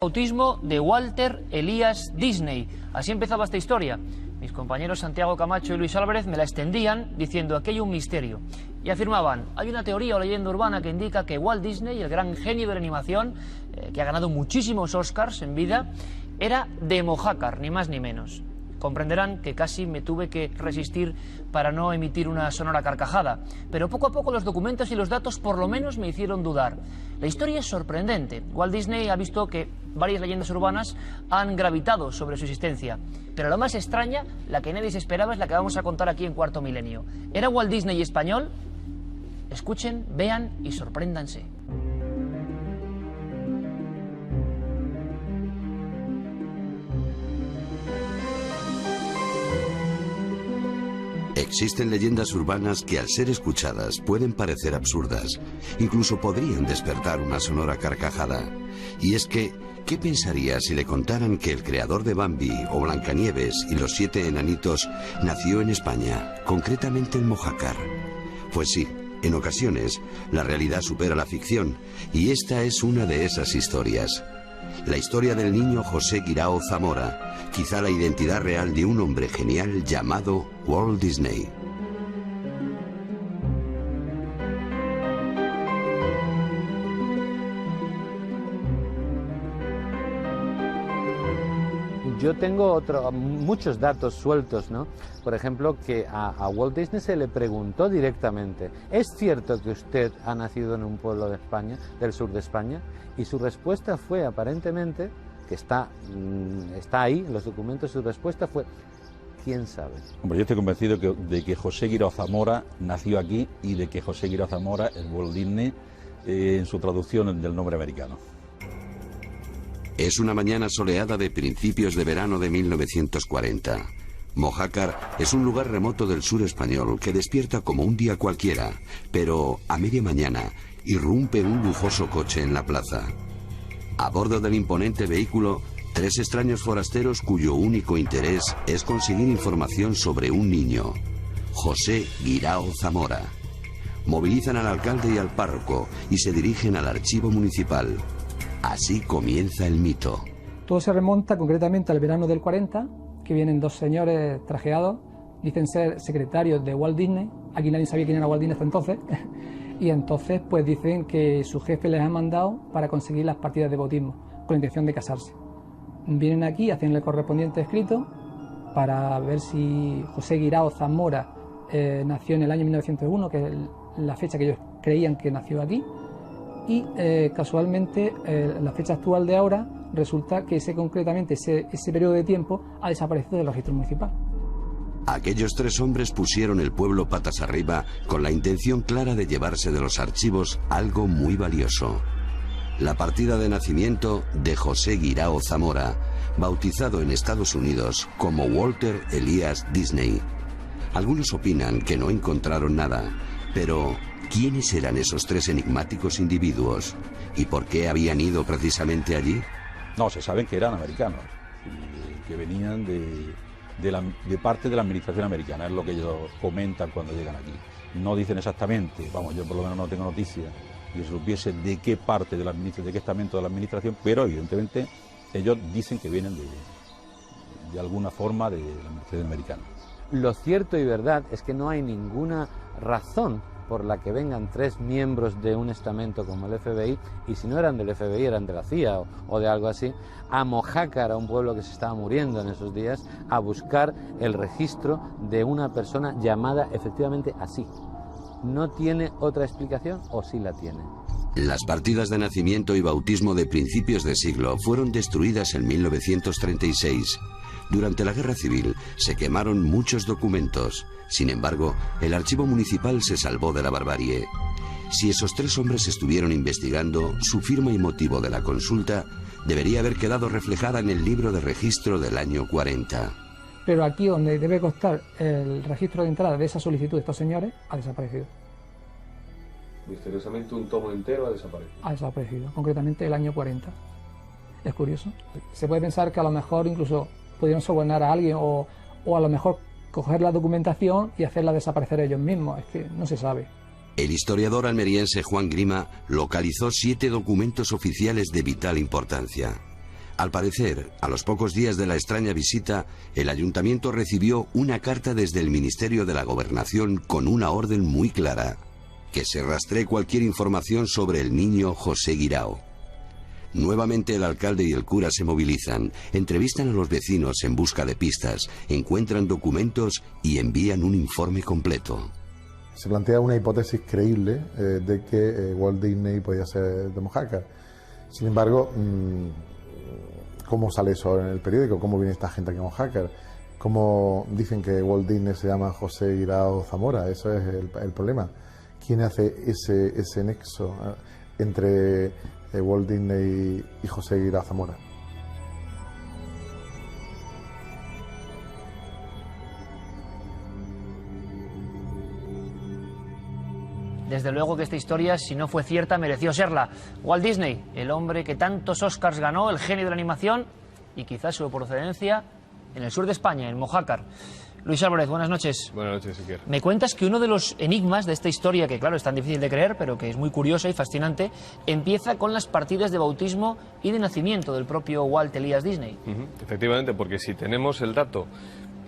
Bautismo de Walter Elias Disney. Así empezaba esta historia. Mis compañeros Santiago Camacho y Luis Álvarez me la extendían diciendo aquí hay un misterio. Y afirmaban, hay una teoría o leyenda urbana que indica que Walt Disney, el gran genio de la animación, que ha ganado muchísimos Oscars en vida, era de Mojácar, ni más ni menos. Comprenderán que casi me tuve que resistir para no emitir una sonora carcajada, pero poco a poco los documentos y los datos por lo menos me hicieron dudar. La historia es sorprendente. Walt Disney ha visto que varias leyendas urbanas han gravitado sobre su existencia, pero la más extraña, la que nadie se esperaba, es la que vamos a contar aquí en Cuarto Milenio. ¿Era Walt Disney español? Escuchen, vean y sorpréndanse. Existen leyendas urbanas que al ser escuchadas pueden parecer absurdas, incluso podrían despertar una sonora carcajada. Y es que, ¿qué pensaría si le contaran que el creador de Bambi o Blancanieves y los 7 enanitos nació en España, concretamente en Mojácar? Pues sí, en ocasiones la realidad supera la ficción, y esta es una de esas historias. La historia del niño José Guirao Zamora, quizá la identidad real de un hombre genial llamado Walt Disney. Yo tengo muchos datos sueltos, ¿no? Por ejemplo, que a Walt Disney se le preguntó directamente, ¿es cierto que usted ha nacido en un pueblo de España, del sur de España? Y su respuesta fue, aparentemente, que está ahí en los documentos, su respuesta fue, ¿quién sabe? Hombre, yo estoy convencido de que José Guirao Zamora nació aquí y de que José Guirao Zamora es Walt Disney en su traducción del nombre americano. Es una mañana soleada de principios de verano de 1940. Mojácar es un lugar remoto del sur español que despierta como un día cualquiera, pero a media mañana irrumpe un lujoso coche en la plaza. A bordo del imponente vehículo, 3 extraños forasteros cuyo único interés es conseguir información sobre un niño, José Guirao Zamora. Movilizan al alcalde y al párroco y se dirigen al archivo municipal. Así comienza el mito. Todo se remonta concretamente al verano del 40, que vienen 2 señores trajeados, dicen ser secretarios de Walt Disney. Aquí nadie sabía quién era Walt Disney hasta entonces. Y entonces pues dicen que su jefe les ha mandado para conseguir las partidas de bautismo, con la intención de casarse. Vienen aquí, hacen el correspondiente escrito para ver si José Guirao Zamora nació en el año 1901, que es la fecha que ellos creían que nació aquí. Y casualmente la fecha actual de ahora resulta que concretamente ese periodo de tiempo ha desaparecido del registro municipal. Aquellos 3 hombres pusieron el pueblo patas arriba con la intención clara de llevarse de los archivos algo muy valioso. La partida de nacimiento de José Guirao Zamora, bautizado en Estados Unidos como Walter Elias Disney. Algunos opinan que no encontraron nada, pero ¿quiénes eran esos 3 enigmáticos individuos? ¿Y por qué habían ido precisamente allí? No, se saben que eran americanos, que venían de parte de la administración americana, es lo que ellos comentan cuando llegan aquí. No dicen exactamente, vamos, yo por lo menos no tengo noticia y supiese de qué parte de qué estamento de la administración, pero evidentemente ellos dicen que vienen de alguna forma de la administración americana. Lo cierto y verdad es que no hay ninguna razón por la que vengan 3 miembros de un estamento como el FBI, y si no eran del FBI, eran de la CIA o de algo así, a Mojácar, a un pueblo que se estaba muriendo en esos días, a buscar el registro de una persona llamada efectivamente así. ¿No tiene otra explicación o sí la tiene? Las partidas de nacimiento y bautismo de principios de siglo fueron destruidas en 1936. Durante la Guerra Civil se quemaron muchos documentos. Sin embargo, el archivo municipal se salvó de la barbarie. Si esos 3 hombres estuvieron investigando, su firma y motivo de la consulta debería haber quedado reflejada en el libro de registro del año 40. Pero aquí donde debe constar el registro de entrada de esa solicitud de estos señores, ha desaparecido. Misteriosamente un tomo entero ha desaparecido. Ha desaparecido, concretamente el año 40. Es curioso. Se puede pensar que a lo mejor incluso pudieron sobornar a alguien o a lo mejor coger la documentación y hacerla desaparecer ellos mismos. Es que no se sabe. El historiador almeriense Juan Grima localizó 7 documentos oficiales de vital importancia. Al parecer, a los pocos días de la extraña visita, el ayuntamiento recibió una carta desde el Ministerio de la Gobernación con una orden muy clara: que se rastree cualquier información sobre el niño José Guirao. Nuevamente el alcalde y el cura se movilizan, entrevistan a los vecinos en busca de pistas, encuentran documentos y envían un informe completo. Se plantea una hipótesis creíble de que Walt Disney podía ser de Mojácar. Sin embargo, ¿cómo sale eso en el periódico? ¿Cómo viene esta gente aquí a Mojácar? ¿Cómo dicen que Walt Disney se llama José Guirao Zamora? Eso es el problema. ¿Quién hace ese nexo entre Walt Disney y José Guirao Zamora? Desde luego que esta historia, si no fue cierta, mereció serla. Walt Disney, el hombre que tantos Oscars ganó, el genio de la animación, y quizás su procedencia en el sur de España, en Mojácar. Luis Álvarez, buenas noches. Buenas noches, Iker. Me cuentas que uno de los enigmas de esta historia, que claro es tan difícil de creer, pero que es muy curiosa y fascinante, empieza con las partidas de bautismo y de nacimiento del propio Walt Elias Disney. Efectivamente, porque si tenemos el dato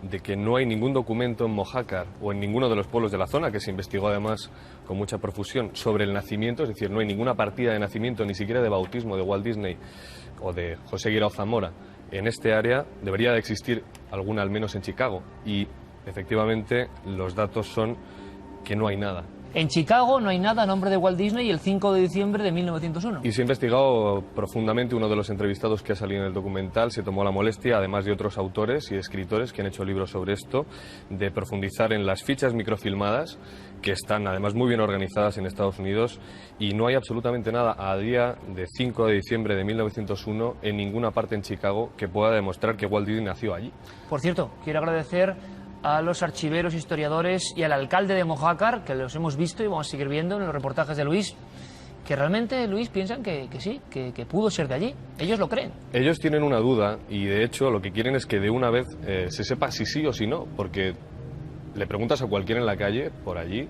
de que no hay ningún documento en Mojácar o en ninguno de los pueblos de la zona, que se investigó además con mucha profusión, sobre el nacimiento, es decir, no hay ninguna partida de nacimiento, ni siquiera de bautismo de Walt Disney o de José Guirao Zamora en este área, debería de existir alguna al menos en Chicago, y efectivamente los datos son que no hay nada. En Chicago no hay nada a nombre de Walt Disney el 5 de diciembre de 1901. Y se ha investigado profundamente. Uno de los entrevistados que ha salido en el documental se tomó la molestia, además de otros autores y escritores que han hecho libros sobre esto, de profundizar en las fichas microfilmadas, que están además muy bien organizadas en Estados Unidos, y no hay absolutamente nada a día de 5 de diciembre de 1901 en ninguna parte en Chicago que pueda demostrar que Walt Disney nació allí. Por cierto, quiero agradecer a los archiveros, historiadores y al alcalde de Mojácar, que los hemos visto y vamos a seguir viendo en los reportajes de Luis, que realmente, Luis, piensan que sí, que pudo ser de allí. Ellos lo creen. Ellos tienen una duda y, de hecho, lo que quieren es que de una vez se sepa si sí o si no, porque le preguntas a cualquiera en la calle, por allí,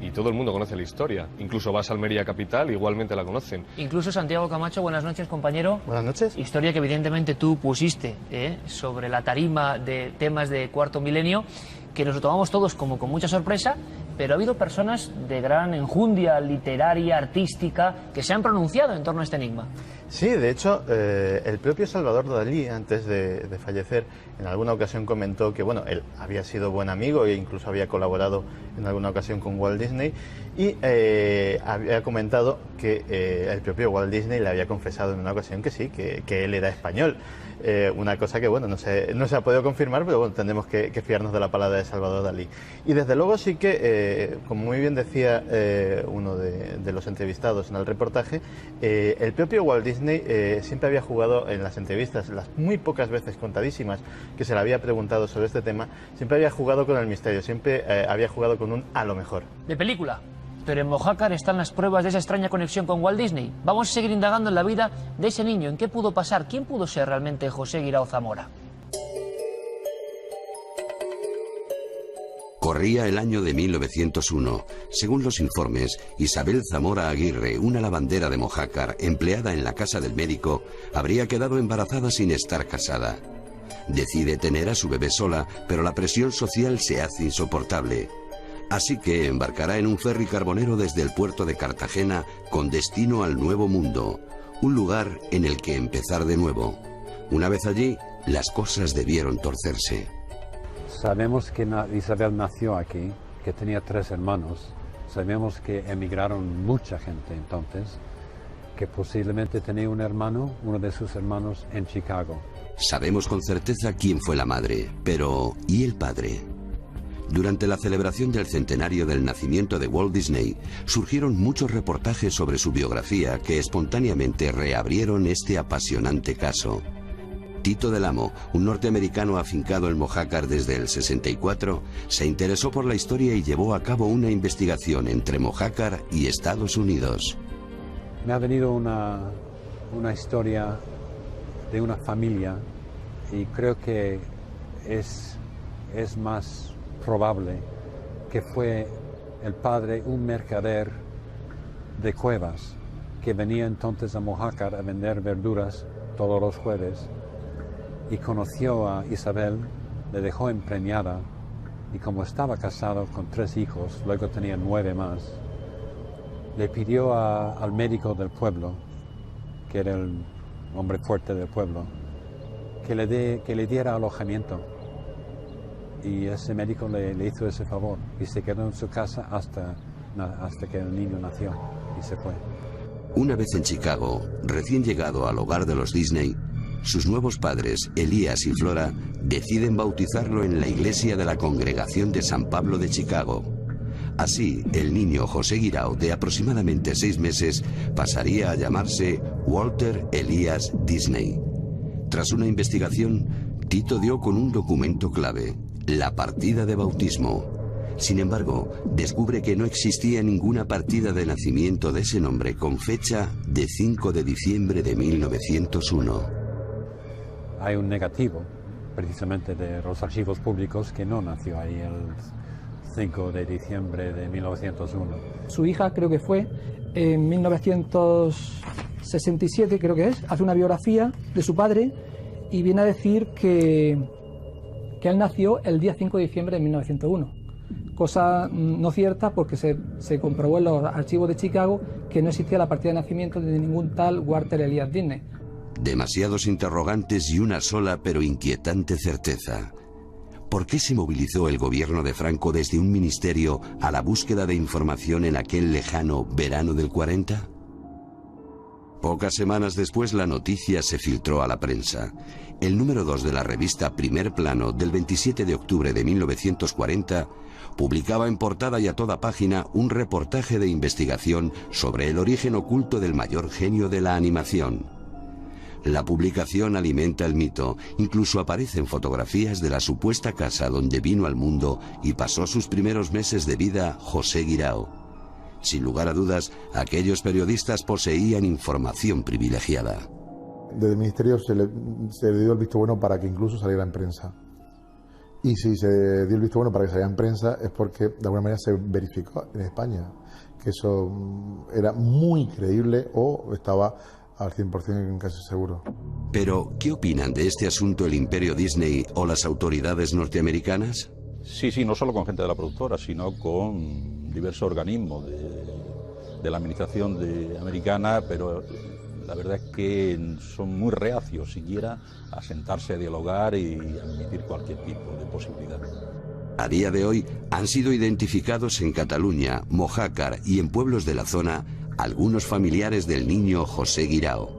y todo el mundo conoce la historia. Incluso vas a Almería capital, igualmente la conocen. Incluso Santiago Camacho, buenas noches, compañero. Buenas noches. Historia que evidentemente tú pusiste sobre la tarima de temas de cuarto milenio, que nos lo tomamos todos como con mucha sorpresa, pero ha habido personas de gran enjundia literaria, artística, que se han pronunciado en torno a este enigma. Sí, de hecho, el propio Salvador Dalí, antes de fallecer, en alguna ocasión comentó que, bueno, él había sido buen amigo e incluso había colaborado en alguna ocasión con Walt Disney, y había comentado que el propio Walt Disney le había confesado en una ocasión que sí, que él era español. Una cosa que, bueno, no se ha podido confirmar, pero bueno, tendremos que fiarnos de la palabra de Salvador Dalí. Y desde luego sí que, como muy bien decía uno de los entrevistados en el reportaje, el propio Walt Disney siempre había jugado en las entrevistas, las muy pocas veces contadísimas que se le había preguntado sobre este tema, siempre había jugado con el misterio, siempre había jugado con un a lo mejor. De película. Pero en Mojácar están las pruebas de esa extraña conexión con Walt Disney. Vamos a seguir indagando en la vida de ese niño. ¿En qué pudo pasar? ¿Quién pudo ser realmente José Guirao Zamora? Corría el año de 1901. Según los informes, Isabel Zamora Aguirre, una lavandera de Mojácar, empleada en la casa del médico, habría quedado embarazada sin estar casada. Decide tener a su bebé sola, pero la presión social se hace insoportable. Así que embarcará en un ferry carbonero desde el puerto de Cartagena con destino al Nuevo Mundo, un lugar en el que empezar de nuevo. Una vez allí, las cosas debieron torcerse. Sabemos que Isabel nació aquí, que tenía 3 hermanos. Sabemos que emigraron mucha gente entonces, que posiblemente tenía un hermano, uno de sus hermanos, en Chicago. Sabemos con certeza quién fue la madre, pero ¿y el padre? Durante la celebración del centenario del nacimiento de Walt Disney, surgieron muchos reportajes sobre su biografía que espontáneamente reabrieron este apasionante caso. Tito del Amo, un norteamericano afincado en Mojácar desde el 64, se interesó por la historia y llevó a cabo una investigación entre Mojácar y Estados Unidos. Me ha venido una historia de una familia y creo que es más probable que fue el padre un mercader de Cuevas que venía entonces a Mojácar a vender verduras todos los jueves y conoció a Isabel, le dejó empreñada y como estaba casado con 3 hijos, luego tenía 9 más, le pidió al médico del pueblo, que era el hombre fuerte del pueblo, que le diera alojamiento. Y ese médico le hizo ese favor y se quedó en su casa hasta que el niño nació y se fue. Una vez en Chicago, recién llegado al hogar de los Disney, sus nuevos padres, Elías y Flora, deciden bautizarlo en la iglesia de la Congregación de San Pablo de Chicago. Así, el niño José Guirao, de aproximadamente 6 meses, pasaría a llamarse Walter Elias Disney. Tras una investigación, Tito dio con un documento clave, la partida de bautismo. Sin embargo, descubre que no existía ninguna partida de nacimiento de ese nombre con fecha de 5 de diciembre de 1901. Hay un negativo, precisamente de los archivos públicos, que no nació ahí el 5 de diciembre de 1901. Su hija, creo que fue en 1967, creo que es, hace una biografía de su padre y viene a decir que él nació el día 5 de diciembre de 1901. Cosa no cierta porque se comprobó en los archivos de Chicago que no existía la partida de nacimiento de ningún tal Walter Elias Disney. Demasiados interrogantes y una sola pero inquietante certeza. ¿Por qué se movilizó el gobierno de Franco desde un ministerio a la búsqueda de información en aquel lejano verano del 40? Pocas semanas después la noticia se filtró a la prensa. El número 2 de la revista Primer Plano del 27 de octubre de 1940 publicaba en portada y a toda página un reportaje de investigación sobre el origen oculto del mayor genio de la animación. La publicación alimenta el mito, incluso aparecen fotografías de la supuesta casa donde vino al mundo y pasó sus primeros meses de vida José Guirao. Sin lugar a dudas, aquellos periodistas poseían información privilegiada. Desde el ministerio se le dio el visto bueno para que incluso saliera en prensa. Y si se dio el visto bueno para que saliera en prensa es porque de alguna manera se verificó en España que eso era muy creíble o estaba al 100% casi seguro. Pero, ¿qué opinan de este asunto el Imperio Disney o las autoridades norteamericanas? Sí, no solo con gente de la productora, sino con diversos organismos de la administración americana, pero la verdad es que son muy reacios siquiera a sentarse a dialogar y admitir cualquier tipo de posibilidad. A día de hoy han sido identificados en Cataluña, Mojácar y en pueblos de la zona algunos familiares del niño José Guirao.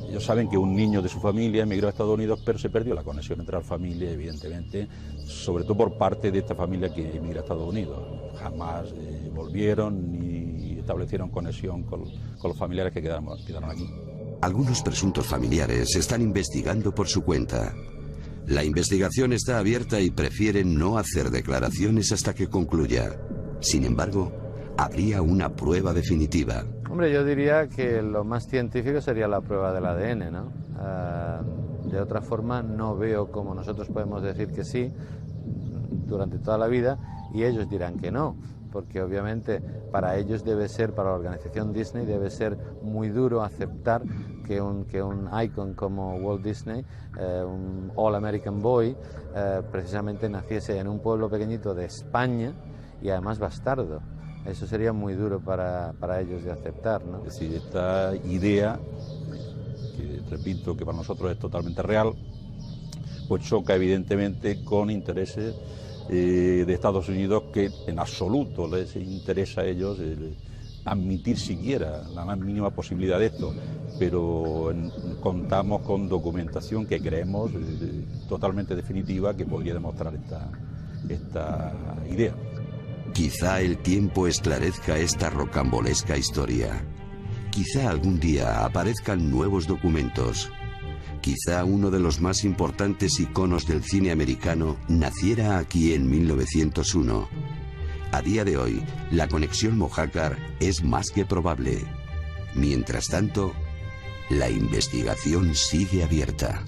Ellos saben que un niño de su familia emigró a Estados Unidos, pero se perdió la conexión entre la familia, evidentemente, sobre todo por parte de esta familia que emigra a Estados Unidos. Jamás volvieron ni establecieron conexión con los familiares que quedaron aquí. Algunos presuntos familiares están investigando por su cuenta. La investigación está abierta y prefieren no hacer declaraciones hasta que concluya. Sin embargo, habría una prueba definitiva. Hombre, yo diría que lo más científico sería la prueba del ADN, ¿no? De otra forma, no veo cómo nosotros podemos decir que sí durante toda la vida y ellos dirán que no, porque obviamente para ellos debe ser, para la organización Disney, debe ser muy duro aceptar que un icon como Walt Disney, un All American Boy, precisamente naciese en un pueblo pequeñito de España y además bastardo. Eso sería muy duro para ellos de aceptar, ¿no? Es decir, esta idea, que repito que para nosotros es totalmente real, pues choca evidentemente con intereses de Estados Unidos que en absoluto les interesa a ellos admitir siquiera la más mínima posibilidad de esto, pero contamos con documentación que creemos totalmente definitiva que podría demostrar esta idea. Quizá el tiempo esclarezca esta rocambolesca historia. Quizá algún día aparezcan nuevos documentos. Quizá uno de los más importantes iconos del cine americano naciera aquí en 1901. A día de hoy, la conexión Mojácar es más que probable. Mientras tanto, la investigación sigue abierta.